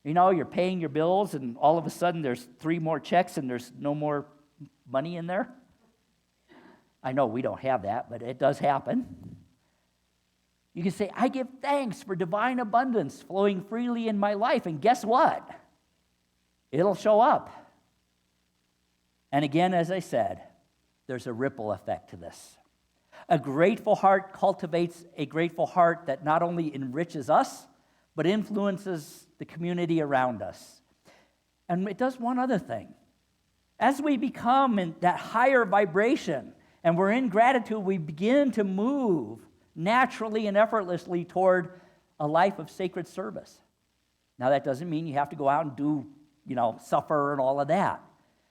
You know, you're paying your bills and all of a sudden there's 3 more checks and there's no more money in there. I know we don't have that, but it does happen. You can say, I give thanks for divine abundance flowing freely in my life. And guess what? It'll show up. And again, as I said, there's a ripple effect to this. A grateful heart cultivates a grateful heart that not only enriches us, but influences the community around us. And it does one other thing. As we become in that higher vibration and we're in gratitude, we begin to move naturally and effortlessly toward a life of sacred service. Now, that doesn't mean you have to go out and do, suffer and all of that.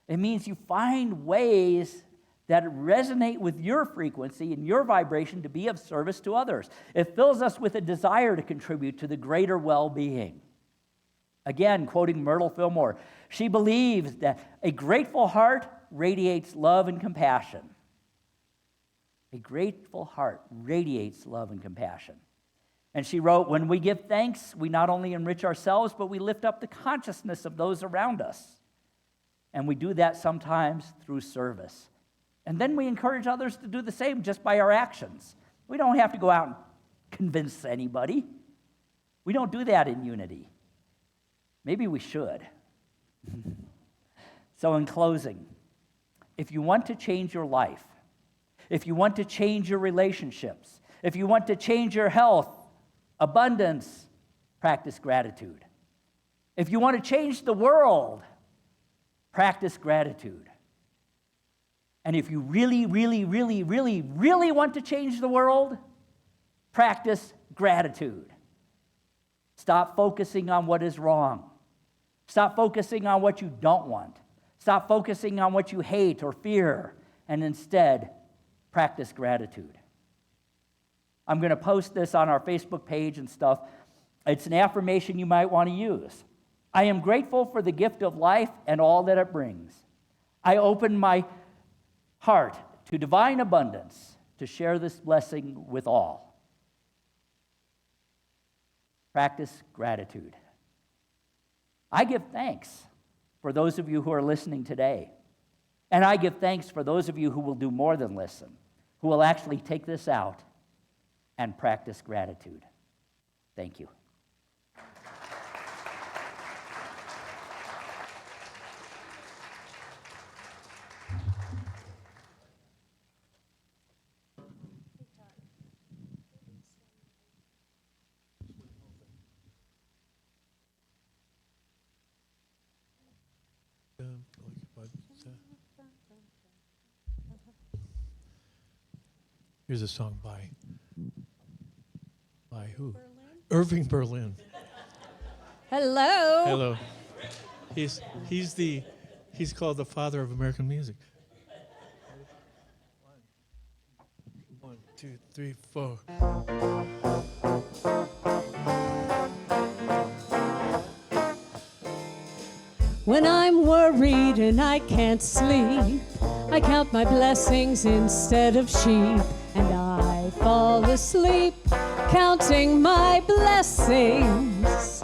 It means you find ways that resonate with your frequency and your vibration to be of service to others. It fills us with a desire to contribute to the greater well-being. Again, quoting Myrtle Fillmore, she believes that a grateful heart radiates love and compassion. A grateful heart radiates love and compassion. And she wrote, when we give thanks, we not only enrich ourselves, but we lift up the consciousness of those around us. And we do that sometimes through service. And then we encourage others to do the same just by our actions. We don't have to go out and convince anybody. We don't do that in unity. Maybe we should. So in closing, if you want to change your life, if you want to change your relationships, if you want to change your health, abundance, practice gratitude. If you want to change the world, practice gratitude. And if you really, really, really, really, really want to change the world, practice gratitude. Stop focusing on what is wrong. Stop focusing on what you don't want. Stop focusing on what you hate or fear, and instead, practice gratitude. I'm going to post this on our Facebook page and stuff. It's an affirmation you might want to use. I am grateful for the gift of life and all that it brings. I open my heart to divine abundance to share this blessing with all. Practice gratitude. I give thanks for those of you who are listening today. And I give thanks for those of you who will do more than listen, who will actually take this out and practice gratitude. Thank you. Here's a song by who? Irving Berlin. Hello. Hello. He's called the father of American music. 1, 2, 3, 4. When I'm worried and I can't sleep, I count my blessings instead of sheep, and I fall asleep counting my blessings.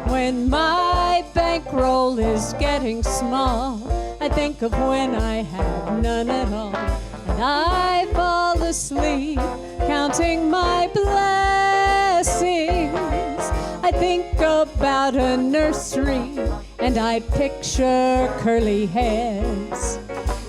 When my bankroll is getting small, I think of when I had none at all, and I fall asleep counting my blessings. I think about a nursery and I picture curly heads,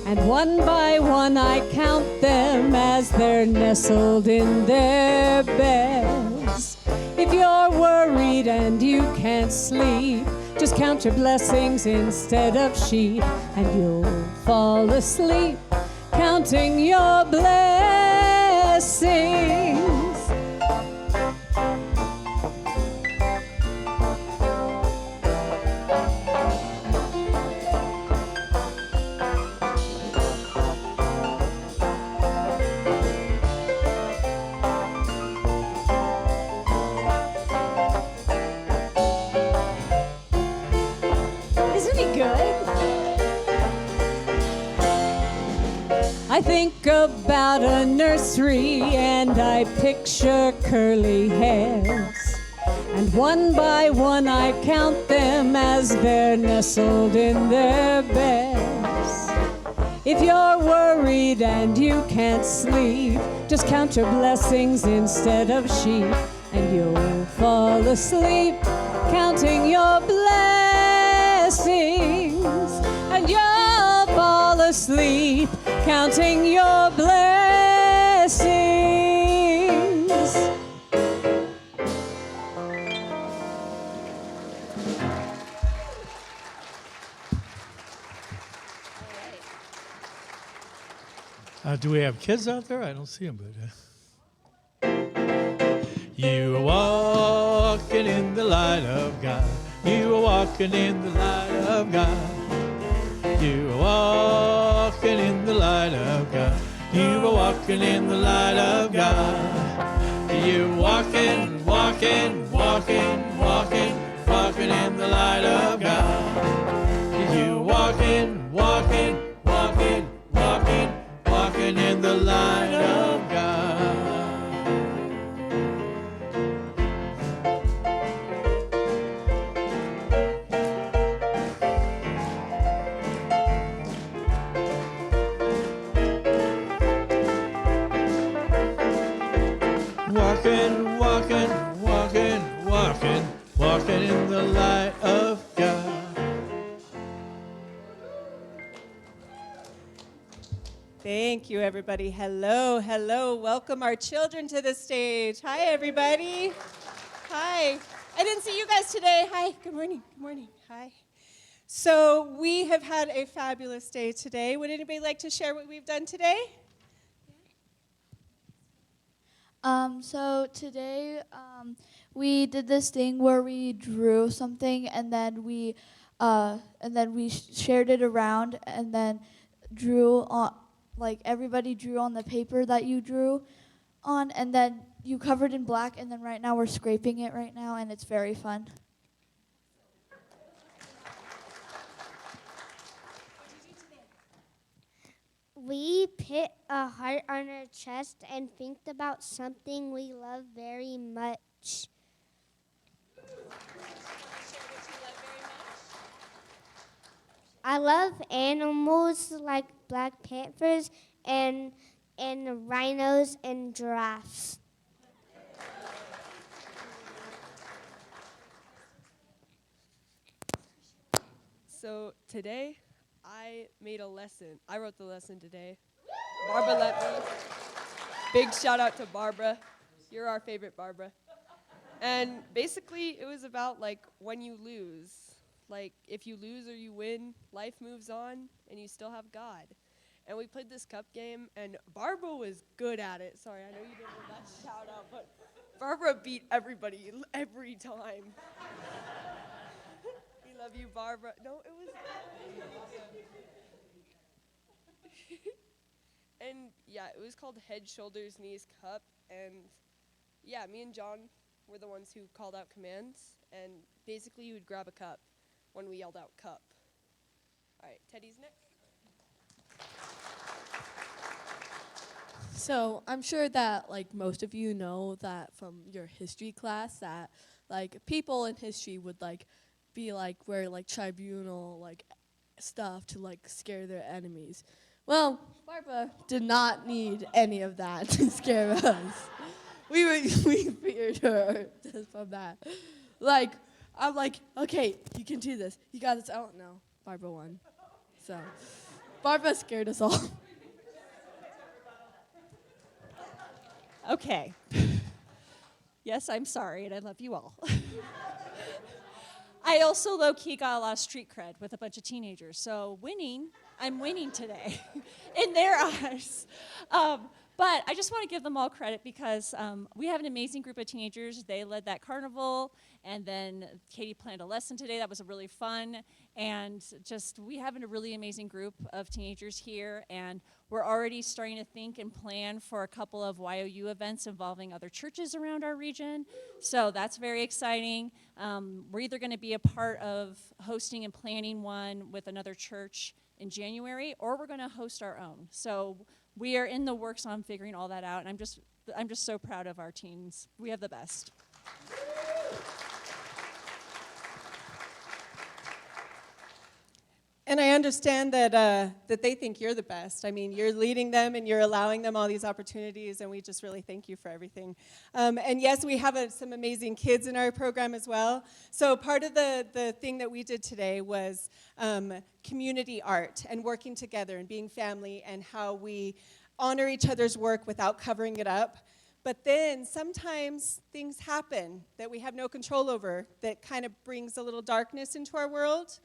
and one by one I count them as they're nestled in their beds. If you're worried and you can't sleep, just count your blessings instead of sheep, and you'll fall asleep counting your blessings. about a nursery and I picture curly hairs. And one by one I count them as they're nestled in their beds. If you're worried and you can't sleep, just count your blessings instead of sheep, and you'll fall asleep counting your blessings. And you'll fall asleep counting your blessings. Do we have kids out there? I don't see them, but you are walking in the light of God. You are walking in the light of God. You are walking in the light of God. You are walking in the light of God. You're walking, walking, walking, walking, walking in the light of God. You're walking, walking, walking, walking, walking in the light of God. Walking, walking, walking, walking, walking in the light of God. Thank you, everybody. Hello, hello. Welcome our children to the stage. Hi, everybody. Hi. I didn't see you guys today. Hi. Good morning. Good morning. Hi. So we have had a fabulous day today. Would anybody like to share what we've done today? So today we did this thing where we drew something and then we shared it around and then drew on, like everybody drew on the paper that you drew on, and then you covered in black, and then right now we're scraping it right now, and it's very fun. We put a heart on our chest and think about something we love very much. I love animals like black panthers and rhinos and giraffes. So today, I made a lesson. I wrote the lesson today. Barbara let me. Big shout out to Barbara. You're our favorite, Barbara. And basically, it was about like when you lose. Like if you lose or you win, life moves on and you still have God. And we played this cup game and Barbara was good at it. Sorry, I know you didn't want that shout out, but Barbara beat everybody every time. We love you, Barbara. No, it was and yeah, it was called Head, Shoulders, Knees, Cup. And yeah, me and John were the ones who called out commands. And basically, you would grab a cup when we yelled out cup. All right, Teddy's next. So I'm sure that like most of you know that from your history class that like people in history would like be like wear like tribunal like stuff to like scare their enemies. Well, Barbara did not need any of that to scare us. We feared her just from that. Like I'm like, okay, you can do this. You got this. Oh no, Barbara won. So Barbara scared us all. Okay. Yes, I'm sorry, and I love you all. I also low-key got a lot of street cred with a bunch of teenagers, so I'm winning today in their eyes. But I just want to give them all credit because we have an amazing group of teenagers. They led that carnival, and then Katie planned a lesson today that was really fun. And just we have a really amazing group of teenagers here, and we're already starting to think and plan for a couple of YOU events involving other churches around our region. So that's very exciting. We're either going to be a part of hosting and planning one with another church in January, or we're going to host our own. So we are in the works on figuring all that out, and I'm just so proud of our teens. We have the best. And I understand that they think you're the best. I mean, you're leading them and you're allowing them all these opportunities, and we just really thank you for everything. And yes, we have some amazing kids in our program as well. So part of the thing that we did today was community art and working together and being family and how we honor each other's work without covering it up. But then sometimes things happen that we have no control over that kind of brings a little darkness into our world.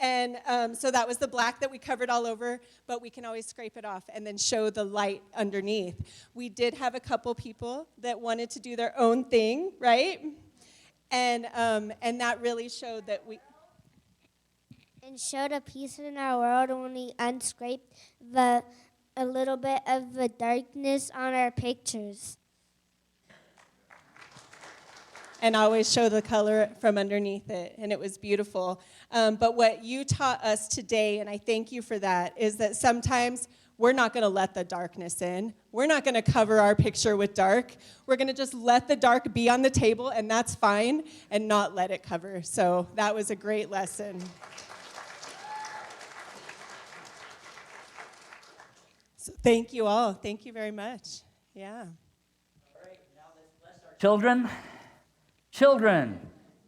And so that was the black that we covered all over, but we can always scrape it off and then show the light underneath. We did have a couple people that wanted to do their own thing, right? And that really showed that we... And showed a piece in our world when we unscraped a little bit of the darkness on our pictures. And always show the color from underneath it, and it was beautiful. But what you taught us today, and I thank you for that, is that sometimes we're not going to let the darkness in. We're not going to cover our picture with dark. We're going to just let the dark be on the table, and that's fine, and not let it cover. So that was a great lesson. So thank you all. Thank you very much. Yeah. Children,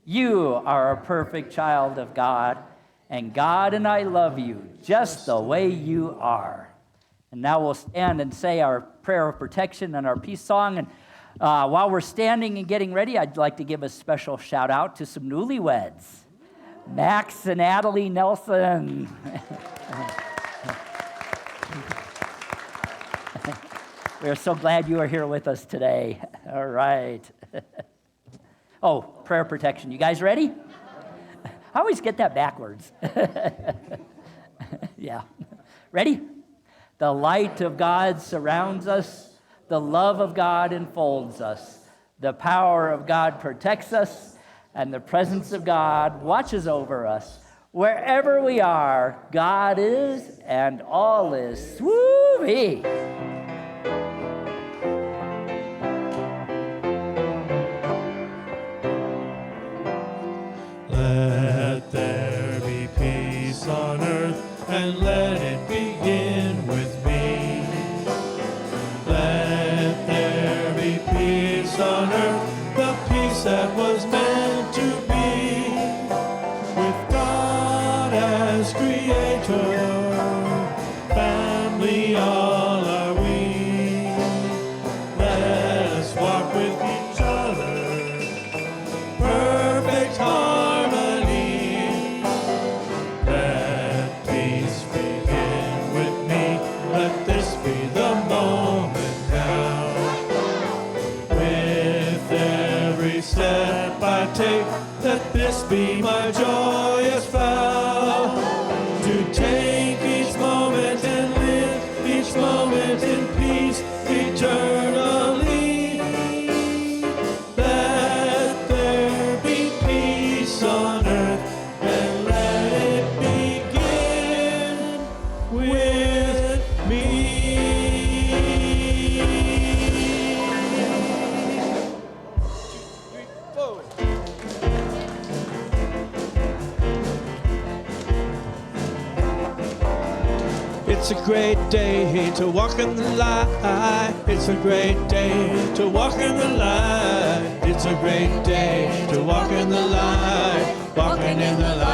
you are a perfect child of God, and God and I love you just the way you are. And now we'll stand and say our prayer of protection and our peace song. And while we're standing and getting ready, I'd like to give a special shout out to some newlyweds, Max and Natalie Nelson. We're so glad you are here with us today. All right. Oh, prayer protection. You guys ready? I always get that backwards. Yeah. Ready? The light of God surrounds us. The love of God enfolds us. The power of God protects us. And the presence of God watches over us. Wherever we are, God is, and all is swoopy. Let there be peace on earth, and let it begin with me. Let there be peace on earth, the peace that was meant to be. With God as creator, family all are we. Let us walk with each other, perfect harmony. Let peace begin with me. Let this be the moment now. With every step I take, let this be my joyous vow. To take each moment and live each moment in peace eternally. Let there be peace on earth, and let it begin with me. It's a great day to walk in the light. It's a great day to walk in the light. It's a great day to walk in the light. Walking in the light.